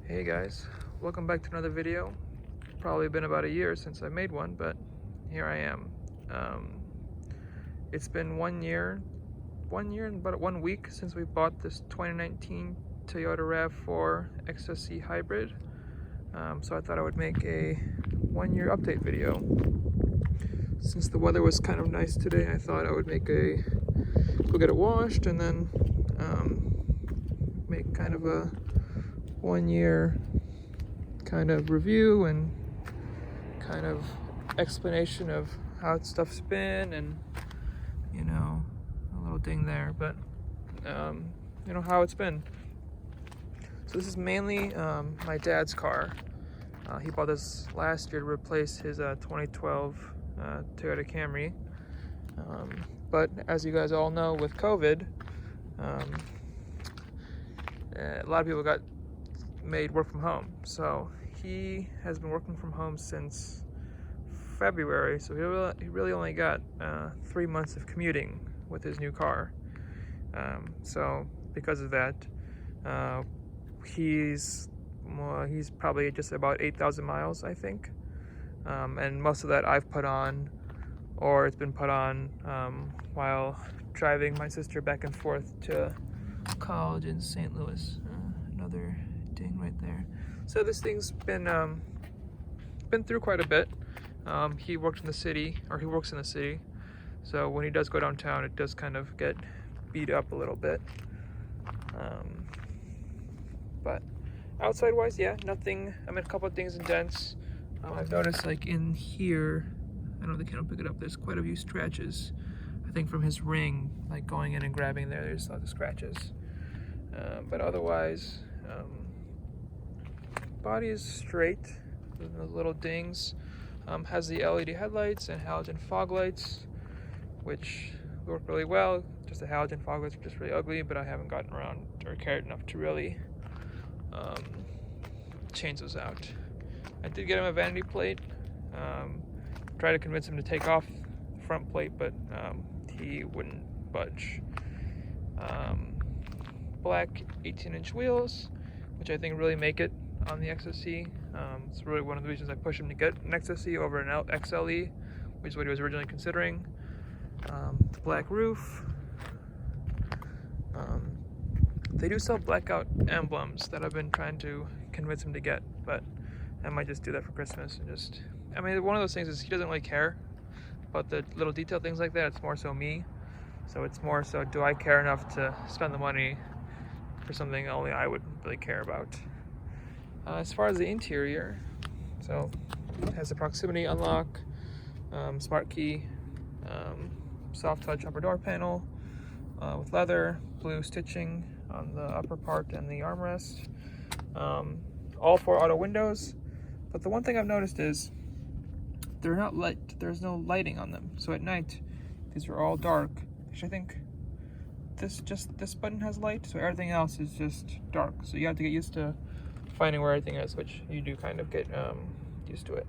Hey guys, welcome back to another video. Probably been about a year since I made one, but here I am. It's been 1 year and about 1 week since we bought this 2019 Toyota RAV4 XSE hybrid. So I thought I would make a 1 year update video. Since the weather was kind of nice today, I thought I would go get it washed and then make kind of a 1 year kind of review and kind of explanation of how stuff's been, and a little ding there, but how it's been. So this is mainly my dad's car. He bought this last year to replace his 2012 Toyota Camry, but as you guys all know, with COVID, a lot of people got made work from home. So he has been working from home since February, so he really only got 3 months of commuting with his new car. So because of that, he's probably just about 8,000 miles, I think, and most of that I've put on, or it's been put on while driving my sister back and forth to college in St. Louis. Another ding right there. So this thing's been through quite a bit. He works in the city, so when he does go downtown, it does kind of get beat up a little bit. But outside wise, yeah, nothing. I mean, a couple of things in dents. I've noticed, like in here, I don't know if the camera will pick it up, there's quite a few scratches. I think from his ring, like going in and grabbing there's lots of scratches. But otherwise, body is straight with those little dings. Has the LED headlights and halogen fog lights, which work really well. Just the halogen fog lights are just really ugly, but I haven't gotten around or cared enough to really change those out. I did get him a vanity plate. Tried to convince him to take off the front plate, but he wouldn't budge. Black 18-inch wheels, which I think really make it on the XSE. It's really one of the reasons I pushed him to get an XSE over an XLE, which is what he was originally considering. The black roof. They do sell blackout emblems that I've been trying to convince him to get, but I might just do that for Christmas and just, I mean, one of those things is he doesn't really care about the little detail things like that. It's more so me. So it's more so, do I care enough to spend the money for something only I would really care about? As far as the interior, so it has a proximity unlock, smart key, soft touch upper door panel with leather, blue stitching on the upper part and the armrest. All 4 auto windows, but the one thing I've noticed is they're not lit. There's no lighting on them. So at night, these are all dark. Which I think this button has light, so everything else is just dark. So you have to get used to finding where everything is, which you do kind of get used to it.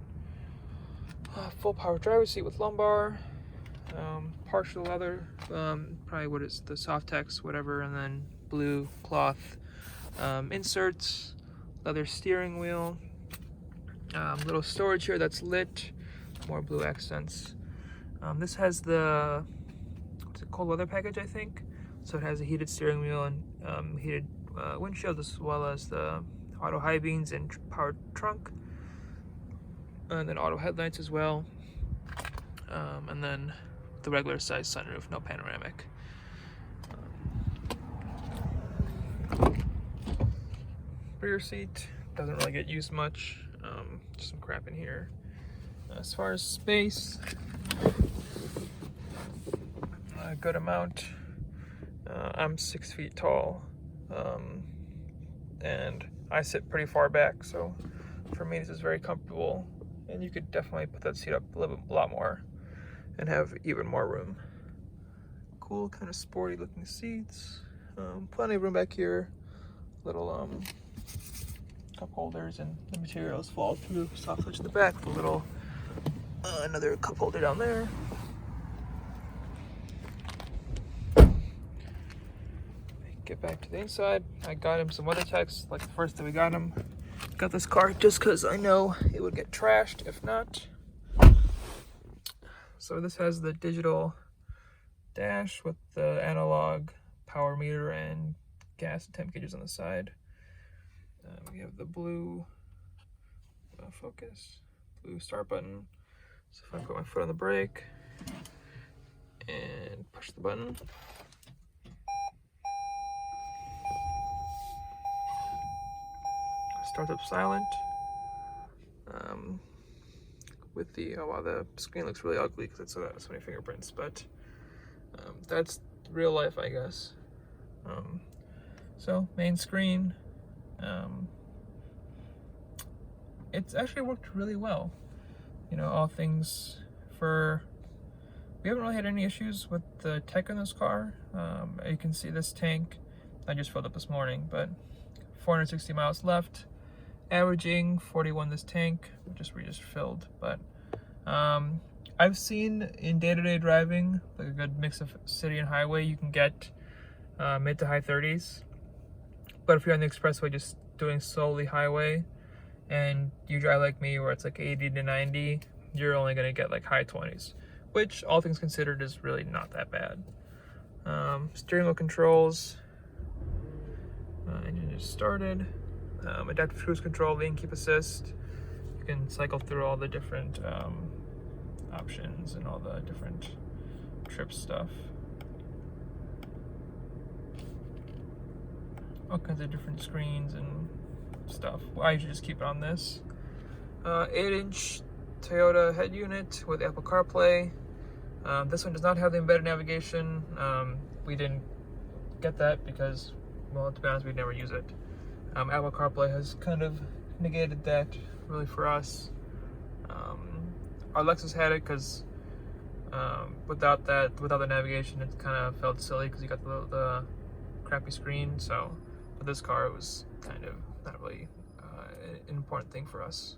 Full power driver's seat with lumbar, partial leather, probably what is the Softex, whatever, and then blue cloth inserts, leather steering wheel, little storage here that's lit, more blue accents. This has the cold weather package, I think. So it has a heated steering wheel and heated windshield, as well as the auto high beams and powered trunk, and then auto headlights as well, and then the regular size sunroof, no panoramic. Rear seat doesn't really get used much, just some crap in here. As far as space, a good amount. I'm 6 feet tall, and I sit pretty far back, so for me this is very comfortable, and you could definitely put that seat up a lot more and have even more room. Cool, kind of sporty looking seats. Plenty of room back here. Little cup holders, and the materials fall through. Soft touch in the back. A little another cup holder down there. Get back to the inside. I got him some WeatherTechs, like the first that we got him. got this car just because I know it would get trashed if not. So this has the digital dash with the analog power meter and gas and temp gauges on the side. We have the blue blue start button. So if I put my foot on the brake and push the button, starts up silent. With the, oh wow, the screen looks really ugly because it's so many fingerprints, but that's real life, I guess. So main screen, it's actually worked really well. You know, all things for, we haven't really had any issues with the tech in this car. You can see this tank, I just filled up this morning, but 460 miles left, averaging 41 this tank, we just filled. But I've seen in day-to-day driving, like a good mix of city and highway, you can get mid to high 30s. But if you're on the expressway just doing solely highway, and you drive like me where it's like 80 to 90, you're only gonna get like high 20s, which all things considered is really not that bad. Steering wheel controls, engine just started. Adaptive cruise control, lane keep assist. You can cycle through all the different options and all the different trip stuff. All kinds of different screens and stuff. Well, I usually just keep it on this. 8-inch Toyota head unit with Apple CarPlay. This one does not have the embedded navigation. We didn't get that because, well, to be honest, we'd never use it. Apple CarPlay has kind of negated that really for us. Our Lexus had it because without the navigation, it kind of felt silly because you got the crappy screen. So with this car, it was kind of not really an important thing for us.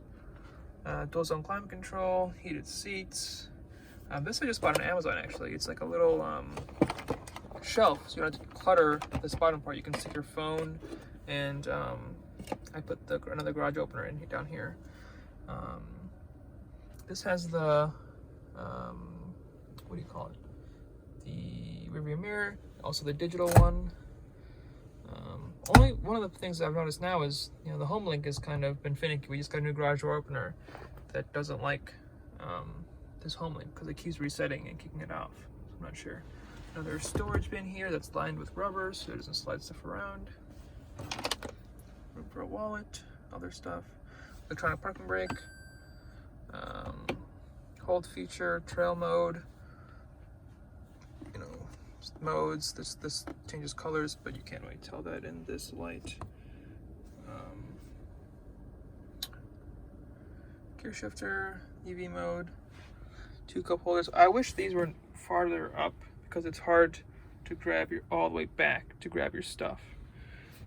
Dual zone climate control, heated seats. This I just bought on Amazon actually. It's like a little shelf, so you don't have to clutter this bottom part. You can stick your phone, and I put another garage opener in down here. This has the what do you call it? The rearview mirror, also the digital one. Only one of the things I've noticed now is, you know, the home link has kind of been finicky. We just got a new garage door opener that doesn't like this home link because it keeps resetting and kicking it off. So I'm not sure. Another storage bin here that's lined with rubber so it doesn't slide stuff around. Room for a wallet, other stuff. Electronic parking brake. Hold feature, trail mode. You know, modes. This changes colors, but you can't really tell that in this light. Gear shifter, EV mode, 2 cup holders. I wish these were farther up because it's hard to grab all the way back to grab your stuff.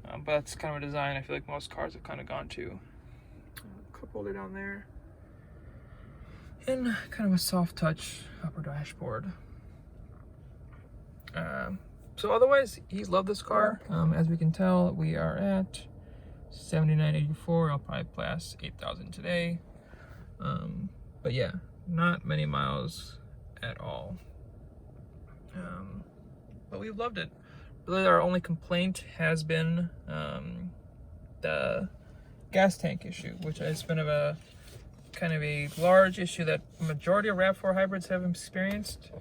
But that's kind of a design I feel like most cars have kind of gone to. Cup holder down there. And kind of a soft touch upper dashboard. So otherwise, he's loved this car. As we can tell, we are at 79.84. I'll probably pass 8,000 today. But yeah, not many miles at all. But we've loved it. Really, our only complaint has been the gas tank issue, which has been kind of a large issue that majority of RAV4 hybrids have experienced,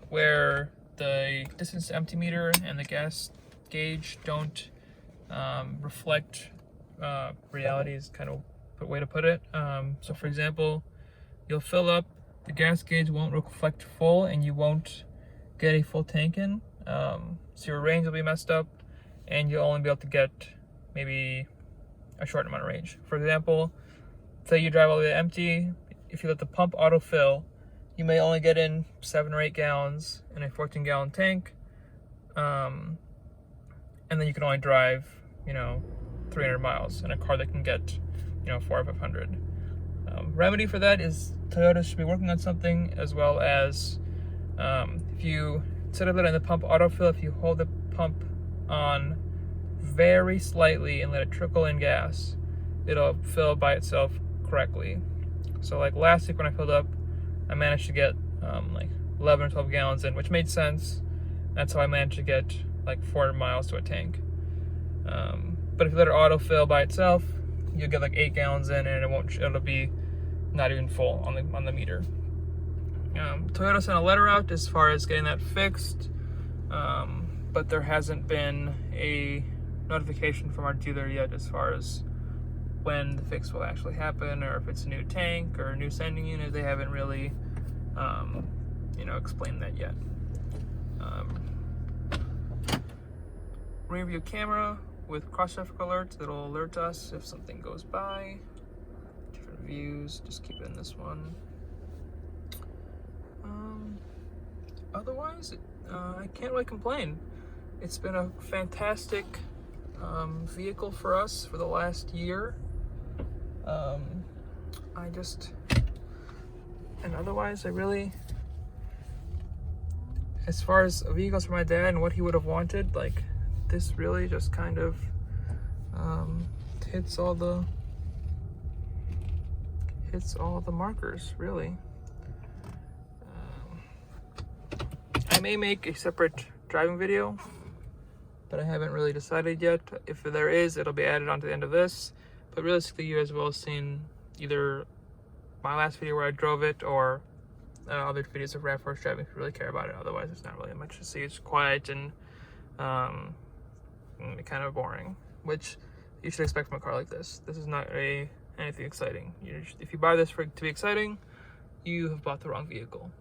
where the distance to empty meter and the gas gauge don't reflect reality is kind of a way to put it. So for example, you'll fill up, the gas gauge won't reflect full and you won't get a full tank in. So your range will be messed up and you'll only be able to get maybe a short amount of range. For example, say you drive all the way to empty, if you let the pump autofill, you may only get in 7 or 8 gallons in a 14-gallon tank, and then you can only drive, 300 miles in a car that can get, 400 or 500. Remedy for that is Toyota should be working on something, as well as if you, instead of letting the pump autofill, if you hold the pump on very slightly and let it trickle in gas, it'll fill by itself correctly. So like last week when I filled up, I managed to get like 11 or 12 gallons in, which made sense. That's how I managed to get like 400 miles to a tank. But if you let it autofill by itself, you'll get like 8 gallons in, and it'll be not even full on the meter. Toyota sent a letter out as far as getting that fixed, but there hasn't been a notification from our dealer yet as far as when the fix will actually happen, or if it's a new tank or a new sending unit. They haven't really explained that yet. Rear view camera with cross-traffic alerts that'll alert us if something goes by. Different views, just keep it in this one. Otherwise, I can't really complain. It's been a fantastic vehicle for us for the last year. Otherwise, I really, as far as vehicles for my dad and what he would have wanted, like, this really just kind of hits all the markers, really. I may make a separate driving video, but I haven't really decided yet. If there is, it'll be added onto the end of this. But realistically, you guys will have seen either my last video where I drove it, or other videos of RAV4's driving if you really care about it. Otherwise, it's not really much to see. It's quiet and kind of boring, which you should expect from a car like this. This is not anything exciting. If you buy this to be exciting, you have bought the wrong vehicle.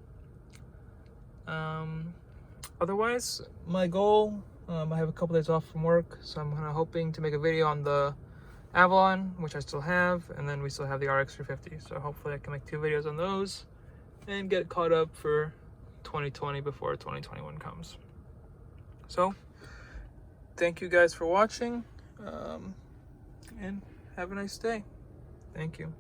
Otherwise, my goal, I have a couple days off from work, so I'm kind of hoping to make a video on the Avalon, which I still have, and then we still have the RX 350. So hopefully I can make 2 videos on those and get caught up for 2020 before 2021 comes. So thank you guys for watching, and have a nice day. Thank you.